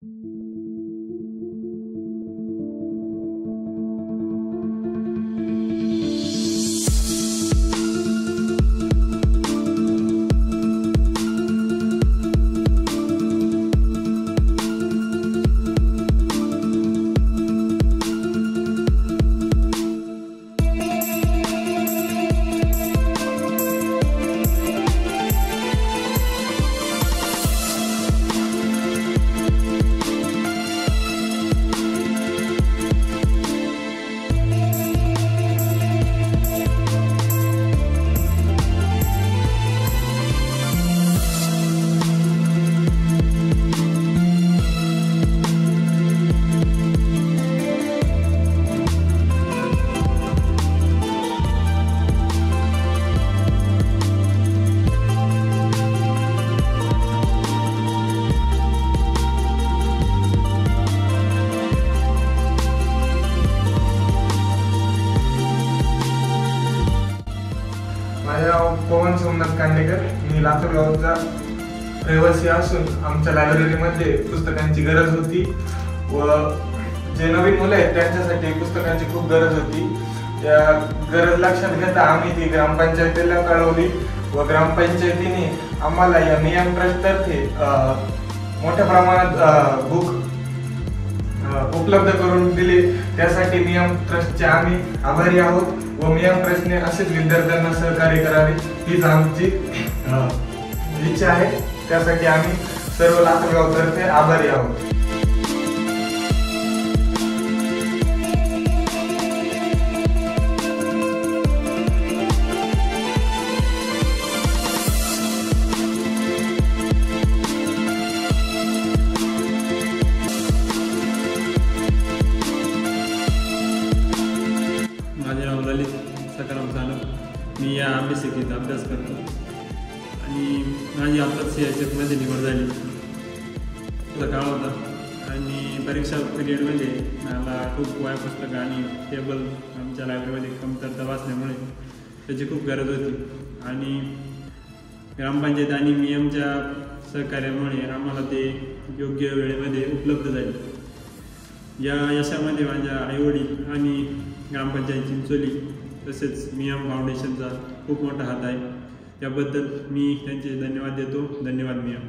माझे नाव पवन सोमनाथ कांडेकर, मी लातूर गावचा रहिवासी असून आमच्या लायब्ररीमध्ये पुस्तकांची गरज होती व जे नवीन मुलं आहेत त्यांच्यासाठी पुस्तकांची खूप गरज होती। त्या गरज लक्षात घेता आम्ही ती ग्रामपंचायतीला कळवली व ग्रामपंचायतीने आम्हाला या मियाम ट्रस्टतर्फे मोठ्या प्रमाणात बुक उपलब्ध करून दिले। त्यासाठी मियाम ट्रस्टचे आम्ही आभारी आहोत व मियाम ट्रस्टने असेच विद्यार्थ्यांना सहकार्य करावे हीच आमची इच्छा आहे। त्यासाठी आम्ही सर्व लातूर गावतर्फे आभारी आहोत। माझे नाव ललित सकाराम सानप, मी या अभ्यासिकेत अभ्यास करतो आणि माझी आत्ताच CHF निवड झाली। काळ होता आणि परीक्षा पिरियडमध्ये मला खूप वह्या पुस्तकं आणि टेबल आमच्या लायब्ररीमध्ये कमतरता वाचल्यामुळे त्याची खूप गरज होती आणि ग्रामपंचायत आणि मियामच्या सहकार्यामुळे आम्हाला ते योग्य वेळेमध्ये उपलब्ध झाले। या यशामध्ये माझ्या आईवडील आणि ग्रामपंचायत चिंचोली तसेच मियाम फाउंडेशनचा खूप मोठा हात आहे। त्याबद्दल मी त्यांचे धन्यवाद देतो। धन्यवाद मियाम।